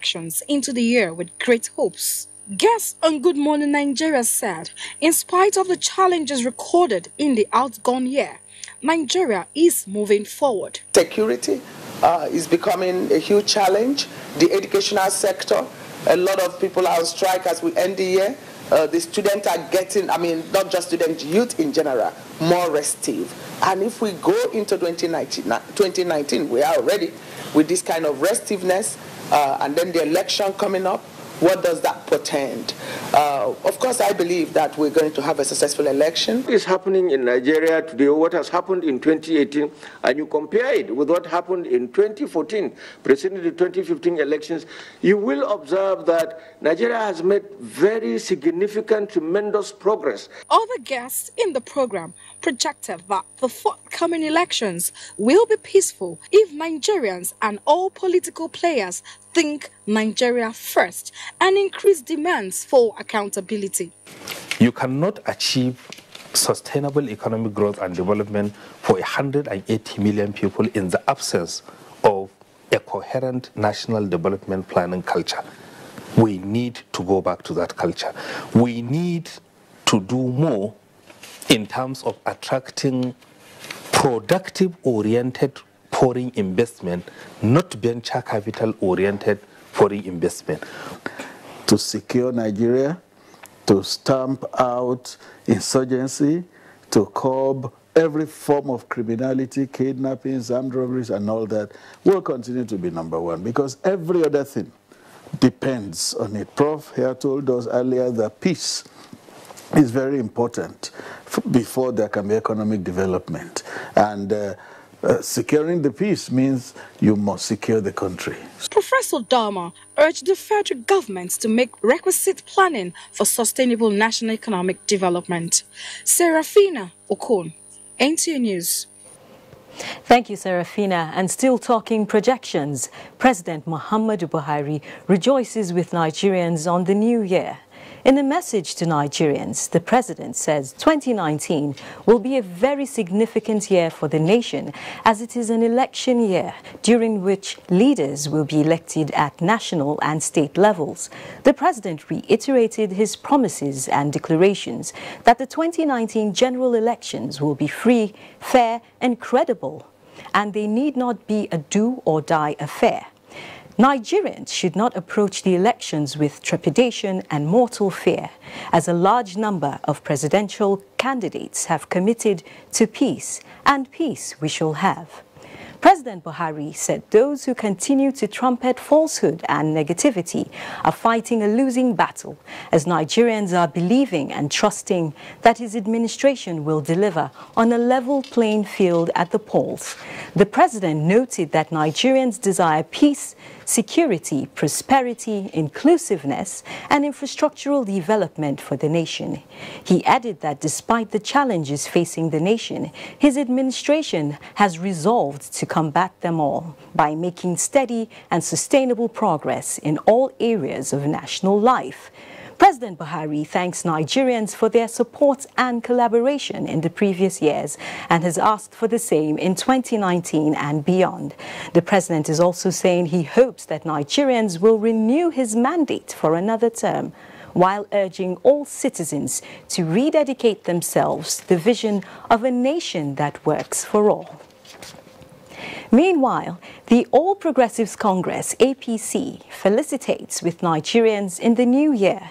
elections into the year with great hopes. Guests on Good Morning Nigeria said, in spite of the challenges recorded in the outgone year, Nigeria is moving forward. Security is becoming a huge challenge. The educational sector, a lot of people are on strike as we end the year. The students are getting, not just students, youth in general, more restive. And if we go into 2019, we are already with this kind of restiveness, and then the election coming up. What does that portend? Of course, I believe that we're going to have a successful election. What is happening in Nigeria today, what has happened in 2018, and you compare it with what happened in 2014, preceding the 2015 elections, you will observe that Nigeria has made very significant, tremendous progress. Other guests in the program projected that the forthcoming elections will be peaceful if Nigerians and all political players think Nigeria first and increase demands for accountability. You cannot achieve sustainable economic growth and development for 180 million people in the absence of a coherent national development planning culture. We need to go back to that culture. We need to do more in terms of attracting productive-oriented foreign investment, not venture capital-oriented foreign investment. To secure Nigeria, to stamp out insurgency, to curb every form of criminality, kidnappings, armed robberies, and all that, will continue to be number one, because every other thing depends on it. Prof. here told us earlier that peace is very important before there can be economic development. And securing the peace means you must secure the country. Professor Dama urged the federal government to make requisite planning for sustainable national economic development. Serafina Okon, NTA News. Thank you, Serafina. And still talking projections, President Muhammadu Buhari rejoices with Nigerians on the new year. In a message to Nigerians, the president says 2019 will be a very significant year for the nation, as it is an election year during which leaders will be elected at national and state levels. The president reiterated his promises and declarations that the 2019 general elections will be free, fair and credible, and they need not be a do-or-die affair. Nigerians should not approach the elections with trepidation and mortal fear, as a large number of presidential candidates have committed to peace, and peace we shall have. President Buhari said those who continue to trumpet falsehood and negativity are fighting a losing battle, as Nigerians are believing and trusting that his administration will deliver on a level playing field at the polls. The president noted that Nigerians desire peace, security, prosperity, inclusiveness, and infrastructural development for the nation. He added that despite the challenges facing the nation, his administration has resolved to combat them all by making steady and sustainable progress in all areas of national life. President Buhari thanks Nigerians for their support and collaboration in the previous years and has asked for the same in 2019 and beyond. The president is also saying he hopes that Nigerians will renew his mandate for another term, while urging all citizens to rededicate themselves to the vision of a nation that works for all. Meanwhile, the All Progressives Congress, APC, felicitates with Nigerians in the new year.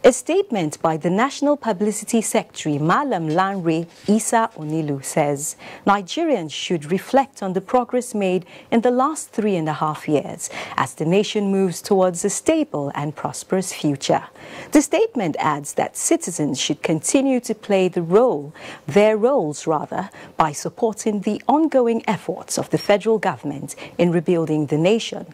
A statement by the National Publicity Secretary, Malam Lanre Isa Onilu, says Nigerians should reflect on the progress made in the last 3.5 years as the nation moves towards a stable and prosperous future. The statement adds that citizens should continue to play their roles, by supporting the ongoing efforts of the federal government in rebuilding the nation.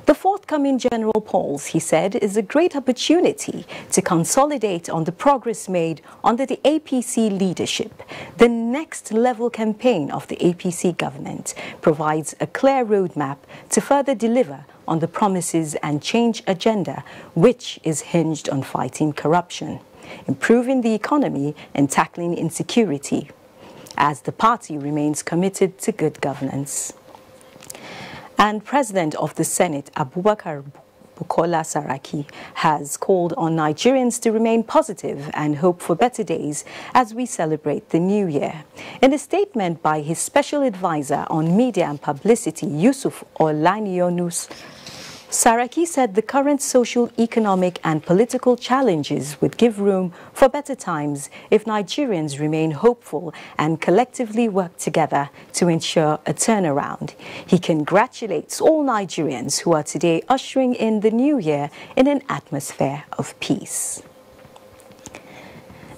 The forthcoming general polls, he said, is a great opportunity to consolidate on the progress made under the APC leadership. The next level campaign of the APC government provides a clear roadmap to further deliver on the promises and change agenda, which is hinged on fighting corruption, improving the economy and tackling insecurity, as the party remains committed to good governance. And President of the Senate, Abubakar Bukola Saraki, has called on Nigerians to remain positive and hope for better days as we celebrate the new year. In a statement by his special advisor on media and publicity, Yusuf Olaniyonus, Saraki said the current social, economic and political challenges would give room for better times if Nigerians remain hopeful and collectively work together to ensure a turnaround. He congratulates all Nigerians who are today ushering in the new year in an atmosphere of peace.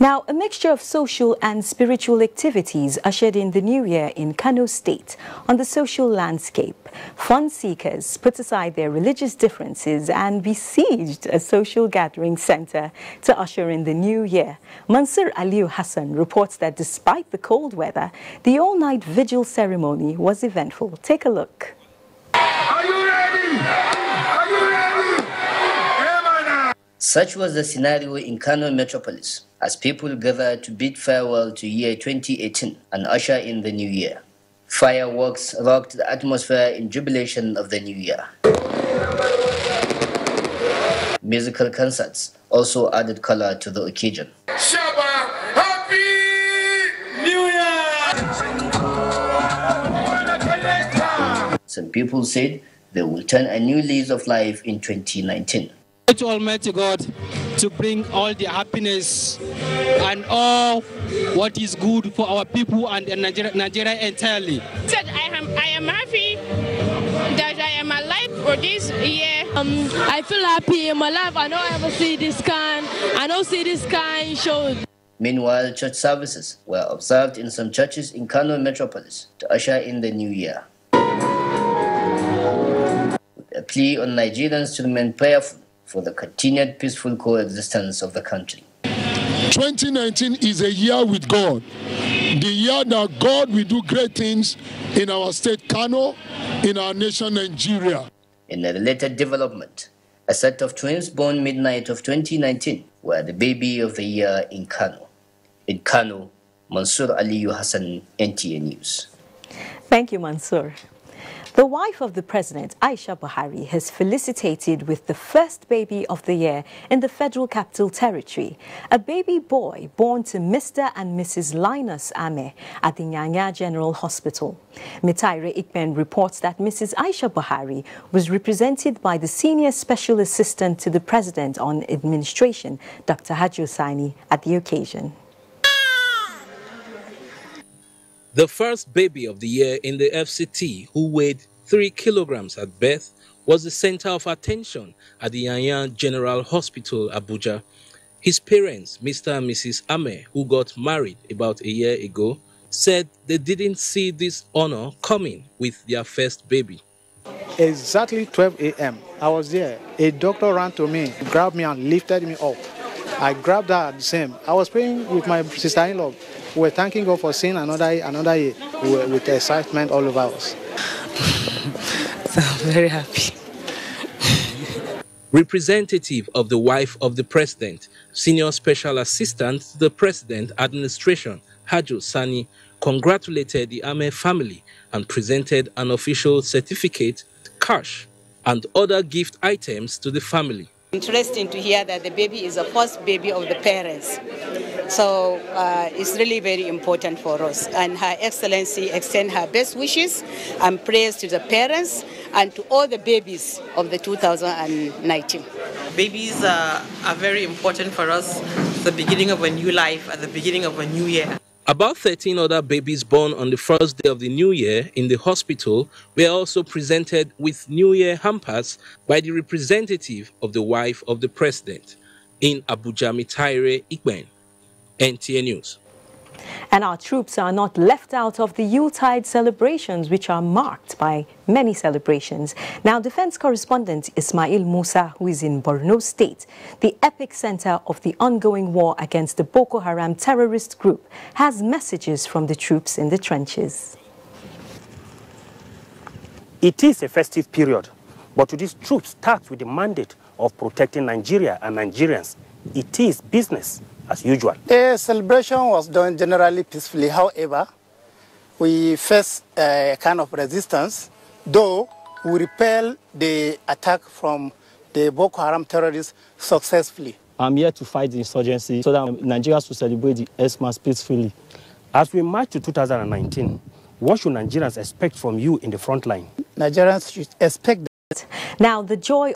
Now, a mixture of social and spiritual activities ushered in the new year in Kano State. On the social landscape, fun seekers put aside their religious differences and besieged a social gathering center to usher in the new year. Mansur Aliyu Hassan reports that despite the cold weather, the all-night vigil ceremony was eventful. Take a look. Are you ready? Are you ready? Such was the scenario in Kano metropolis as people gathered to bid farewell to year 2018 and usher in the new year. Fireworks rocked the atmosphere in jubilation of the new year. Musical concerts also added color to the occasion. Shaba, Happy New Year! Some people said they will turn a new lease of life in 2019. To Almighty God to bring all the happiness and all what is good for our people and Nigeria entirely. I am happy that I am alive for this year. I feel happy in my life. I don't ever see this kind. I don't see this kind show. Meanwhile, church services were observed in some churches in Kano metropolis to usher in the new year. With a plea on Nigerians to remain prayerful for the continued peaceful coexistence of the country. 2019 is a year with God. The year that God will do great things in our state Kano, in our nation Nigeria. In a related development, a set of twins born midnight of 2019 were the baby of the year in Kano. In Kano, Mansur Aliyu Hassan, NTA News. Thank you, Mansur. The wife of the president, Aisha Buhari, has felicitated with the first baby of the year in the Federal Capital Territory, a baby boy born to Mr. and Mrs. Linus Ame at the Nyanya General Hospital. Mitaire Ikpen reports that Mrs. Aisha Buhari was represented by the Senior Special Assistant to the President on Administration, Dr. Hajjo Sani, at the occasion. The first baby of the year in the FCT, who weighed 3 kilograms at birth, was the center of attention at the Nyanya General Hospital, Abuja. His parents, Mr. and Mrs. Ame, who got married about a year ago, said they didn't see this honor coming with their first baby. Exactly 12 a.m., I was there. A doctor ran to me, grabbed me and lifted me up. I grabbed her at the same. I was praying with my sister-in-law. We were thanking God for seeing another year with excitement all over us. So I'm very happy. Representative of the wife of the president, Senior Special Assistant to the President Administration, Hajjo Sani, congratulated the Ame family and presented an official certificate, cash, and other gift items to the family. Interesting to hear that the baby is the first baby of the parents. So it's really very important for us. And Her Excellency extends her best wishes and prayers to the parents and to all the babies of the 2019. Babies are very important for us. It's the beginning of a new life, at the beginning of a new year. About 13 other babies born on the first day of the new year in the hospital were also presented with New Year hampers by the representative of the wife of the president. In Abuja, Mitaire Ikben, NTA News. And our troops are not left out of the Yuletide celebrations, which are marked by many celebrations. Now, defense correspondent Ismail Musa, who is in Borno State, the epicenter of the ongoing war against the Boko Haram terrorist group, has messages from the troops in the trenches. It is a festive period, but these troops tasked with the mandate of protecting Nigeria and Nigerians, it is business as usual. The celebration was done generally peacefully. However, we faced a kind of resistance, though we repelled the attack from the Boko Haram terrorists successfully. I'm here to fight the insurgency so that Nigeria should celebrate the Xmas peacefully. As we march to 2019, what should Nigerians expect from you in the front line? Nigerians should expect now the joy